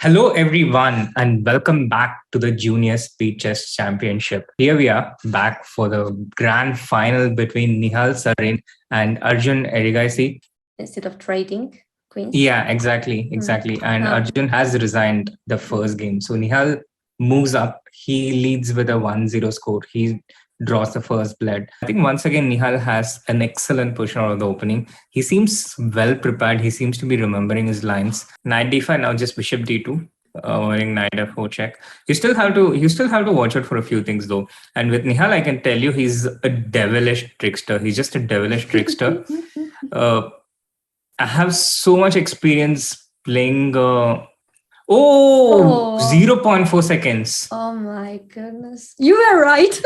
Hello, everyone, and welcome back to the Junior Speed Chess Championship. Here we are back for the grand final between Nihal Sarin and Arjun Erigaisi. Instead of trading queens. Yeah, exactly. And Arjun has resigned the first game. So Nihal moves up. He leads with a 1-0 score. He draws the first blood. I think once again, Nihal has an excellent position out of the opening. He seems well prepared. He seems to be remembering his lines. Knight d5, now just bishop d2. Wearing knight f4 check. You still have to watch out for a few things though. And with Nihal, I can tell you he's a devilish trickster. He's just a devilish trickster. I have so much experience playing. 0.4 seconds. Oh my goodness. You were right.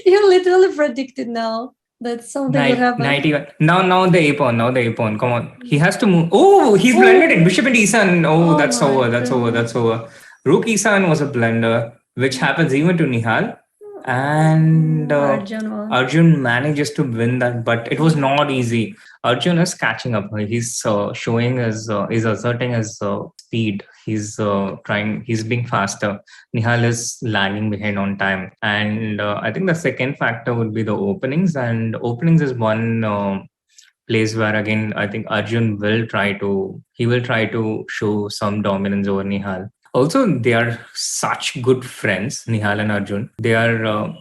You literally predicted now that something would happen. 91. Now the a pawn. Come on. He has to move. Oh, he's blended it. Bishop and e7. Oh, that's over. Rook e7 was a blunder, which happens even to Nihal. And Arjun manages to win that, but it was not easy. Arjun is catching up. He's showing he's asserting his speed. He's being faster. Nihal is lagging behind on time. And I think the second factor would be the openings. And openings is one place where, again, I think Arjun will try to show some dominance over Nihal. Also, they are such good friends, Nihal and Arjun. They are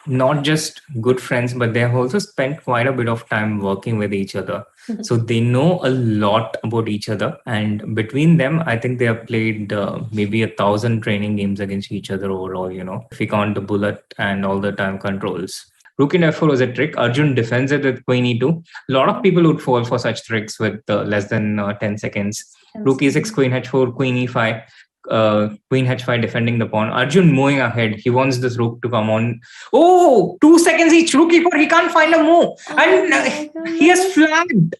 not just good friends, but they have also spent quite a bit of time working with each other. So they know a lot about each other. And between them, I think they have played maybe 1,000 training games against each other overall, if you count the bullet and all the time controls. Rook in f4 was a trick. Arjun defends it with queen e2. A lot of people would fall for such tricks with less than 10 seconds. Rook e6, queen h4, queen e5. Queen h5 defending the pawn. Arjun moving ahead. He wants this rook to come on. 2 seconds each. Rook e4. He can't find a move, and he has flagged.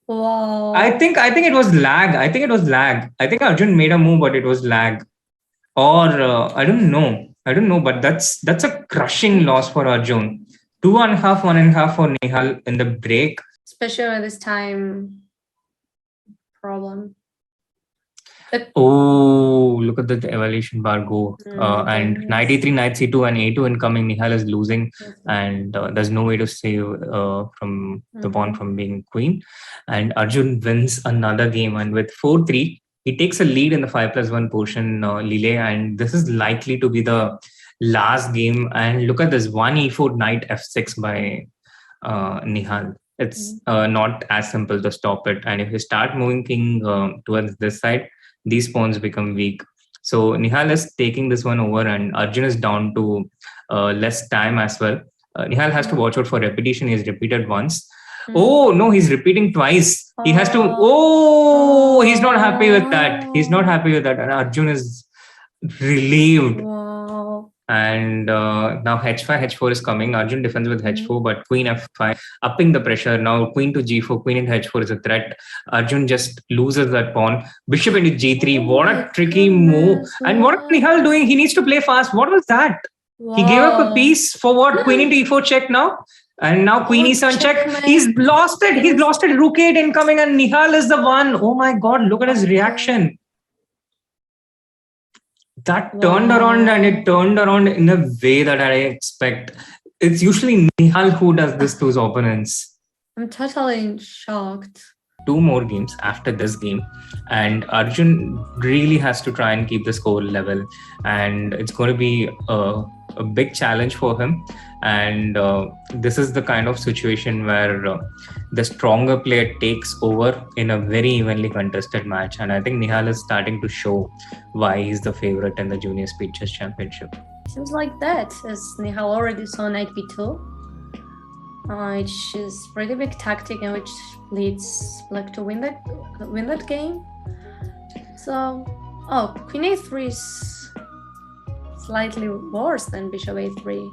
Wow. I think it was lag. I think Arjun made a move, but it was lag, or I don't know. But that's a crushing loss for Arjun. 2.5, 1.5 for Nihal in the break. Especially at this time problem. Look at the evaluation bar go. And knight e3, knight c2, and a2 incoming. Nihal is losing, and there's no way to save from the pawn from being queen. And Arjun wins another game, and with 4-3, he takes a lead in the 5+1 portion, Lile, and this is likely to be the last game. And look at this, 1 e4, knight f6 by Nihal. It's not as simple to stop it. And if you start moving king towards this side, these pawns become weak. So Nihal is taking this one over, and Arjun is down to less time as well. Nihal has to watch out for repetition. He's repeated once. Oh no, he's repeating twice. He has to. He's not happy with that. And Arjun is relieved. Wow. And now h5, h4 is coming. Arjun defends with h4, but queen f5, upping the pressure. Now queen to g4, queen into h4 is a threat. Arjun just loses that pawn. Bishop into g3. What a tricky move. And what is Nihal doing? He needs to play fast. What was that? Wow. He gave up a piece for what? Queen into e4 check now. And now queen e7 check. He's lost it. Rook 8 incoming, and Nihal is the one. Oh my God, look at his reaction. That turned around, and it turned around in a way that I expect. It's usually Nihal who does this to his opponents. I'm totally shocked. 2 more games after this game, and Arjun really has to try and keep the score level, and it's going to be a big challenge for him. And this is the kind of situation where the stronger player takes over in a very evenly contested match, and I think Nihal is starting to show why he's the favorite in the Junior Speed Chess Championship. Seems like that, as Nihal already saw knight b2, which is pretty big tactic, and which leads Black to win that game. So, queen a3 is slightly worse than bishop a3.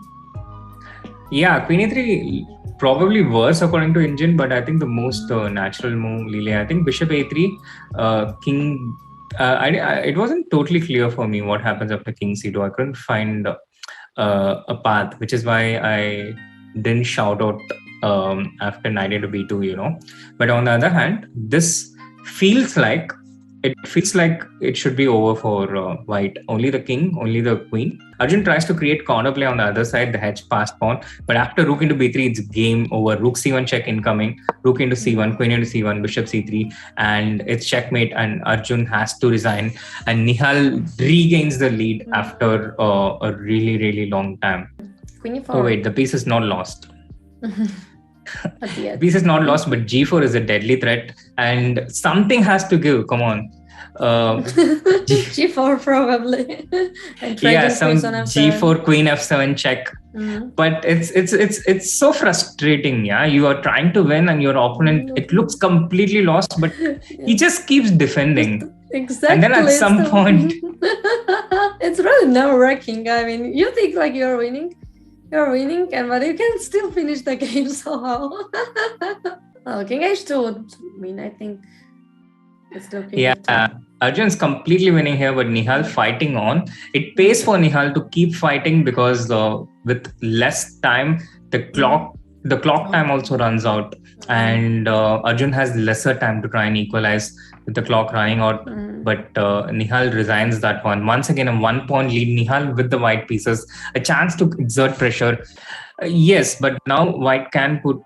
Yeah, queen a3 probably worse according to Engine, but I think the most natural move, Lile. I think bishop a3, king. It wasn't totally clear for me what happens after king c2. I couldn't find a path, which is why I didn't shout out after knight into b2, But on the other hand, this feels like it feels like it should be over for white. Only the king, only the queen. Arjun tries to create counterplay on the other side, the hedge passed pawn. But after rook into b3, it's game over. Rook c1 check incoming. Rook into c1, queen into c1, bishop c3, and it's checkmate. And Arjun has to resign. And Nihal regains the lead after a really, really long time. Queen e4. Oh wait, the piece is not lost. Piece is not lost, but g4 is a deadly threat, and something has to give. Come on. G4 probably. Yeah, some G4 Queen F7 check. But it's so frustrating. Yeah, you are trying to win, and your opponent, it looks completely lost, but he just keeps defending. Exactly. And then at some point, it's really nerve-wracking. I mean, you think like you're winning, and but you can still finish the game somehow. King h2 would win, I think. It's looking Arjun's completely winning here, but Nihal fighting on. It pays for Nihal to keep fighting because with less time, the clock time also runs out, and Arjun has lesser time to try and equalize with the clock running out. But Nihal resigns that one. Once again, a 1 point lead. Nihal with the white pieces, a chance to exert pressure. Yes, but now white can put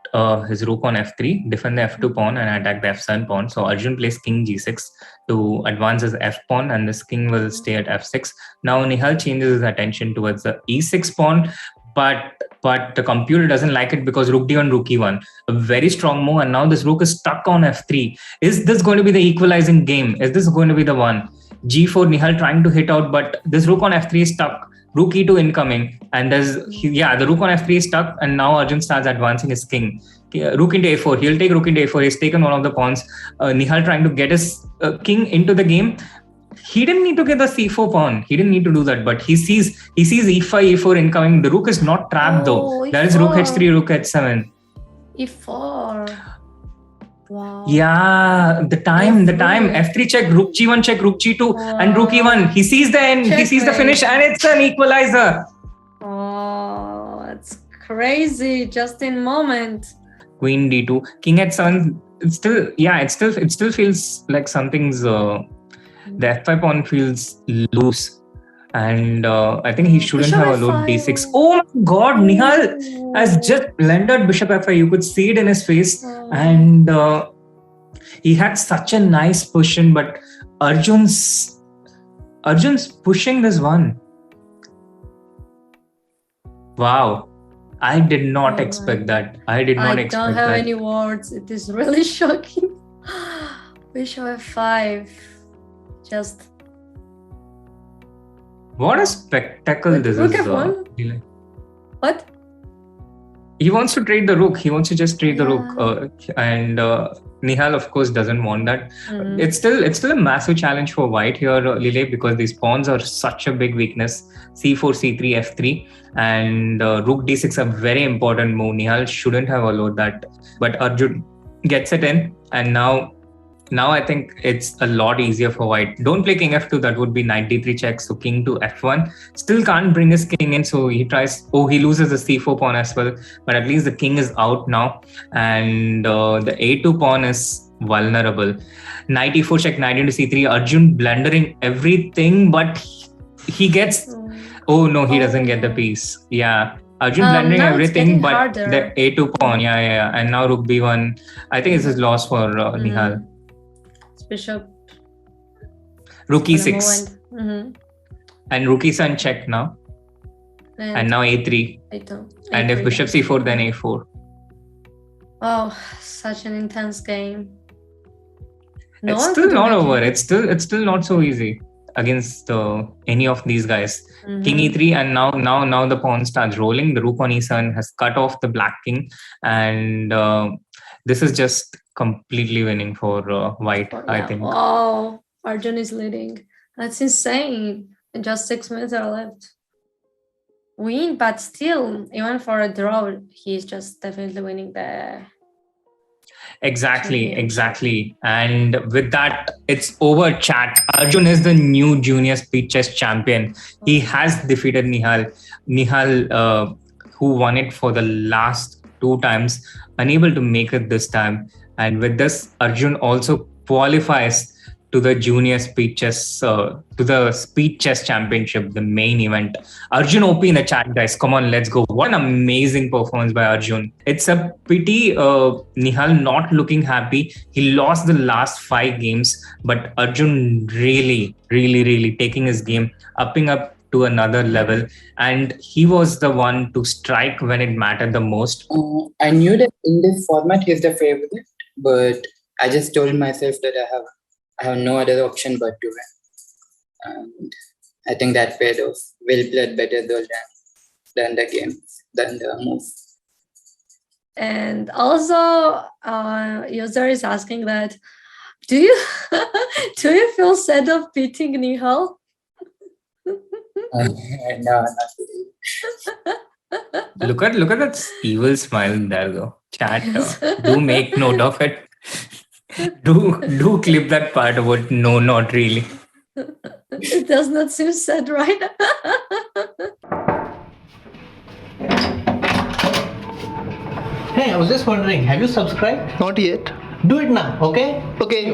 his rook on f3, defend the f2 pawn, and attack the f7 pawn. So Arjun plays king g6 to advance his f pawn, and this king will stay at f6. Now Nihal changes his attention towards the e6 pawn, but the computer doesn't like it because rook d1, rook e1, a very strong move, and now this rook is stuck on f3. Is this going to be the equalizing game? Is this going to be the one? g4, Nihal trying to hit out, but this rook on f3 is stuck. Rook e2 incoming, and the rook on f3 is stuck, and now Arjun starts advancing his king. Rook into a4, he'll take rook into a4. He's taken one of the pawns. Nihal trying to get his king into the game. He didn't need to get the c4 pawn. He didn't need to do that, but he sees e5, e4 incoming. The rook is not trapped though. E4. There is rook h3, rook h7. e4. Wow. Yeah, the time, f3 check, rook g1 check, rook g2, and rook e1. He sees the end, he sees the finish, and it's an equalizer. Oh, that's crazy! Just in moment. Queen d2, king h7. It still feels like something's. The f5 pawn feels loose, and I think he shouldn't have allowed d6. Oh my God, Nihal has just blundered bishop f5. You could see it in his face, and he had such a nice position, but Arjun's pushing this one. Wow. I did not expect that. I don't have any words. It is really shocking. Bishop f5. Just. What a spectacle this rook is. f1? What? He wants to trade the rook. He wants to just trade the rook. And Nihal, of course, doesn't want that. It's still a massive challenge for white here, Lile, because these pawns are such a big weakness. c4, c3, f3, and rook d6, a very important move. Nihal shouldn't have allowed that, but Arjun gets it in, and now I think it's a lot easier for white. Don't play king f2, that would be knight d3 check, so king to f1. Still can't bring his king in, so he tries, he loses the c4 pawn as well, but at least the king is out now, and the a2 pawn is vulnerable. Knight e4 check, knight into c3, Arjun blundering everything, but he gets, he doesn't get the piece. Yeah. Arjun blundering everything, but harder. The a2 pawn, and now rook b1. I think it's a loss for Nihal. Bishop. Rook e6. And rook e7 check now. And now a3. And if bishop c4, then a4. Oh, such an intense game. It's still not over. It's still not so easy against any of these guys. King e3, and now the pawn starts rolling. The rook on e7 has cut off the black king, and this is just completely winning for white, I think. Wow, Arjun is leading. That's insane. And just 6 minutes are left. Win, but still, even for a draw, he's just definitely winning the... Exactly. And with that, it's over, chat. Arjun is the new junior speed chess champion. He has defeated Nihal. Nihal, who won it for the last 2 times, unable to make it this time. And with this, Arjun also qualifies to the junior speed chess, to the speed chess championship, the main event. Arjun OP in the chat, guys. Come on, let's go. What an amazing performance by Arjun. It's a pity Nihal not looking happy. He lost the last 5 games, but Arjun really taking his game, upping up to another level, and he was the one to strike when it mattered the most. I knew that in this format he's the favorite, but I just told myself that I have no other option but to win. And I think that paid off. Will played better though than the game, than the move. And also, user is asking that, do you feel sad of beating Nihal? No, not really. Look at that evil smile there, though. Chat, do make note of it. do clip that part about no, not really. It does not seem sad, right? Hey, I was just wondering, have you subscribed? Not yet. Do it now, okay? Okay.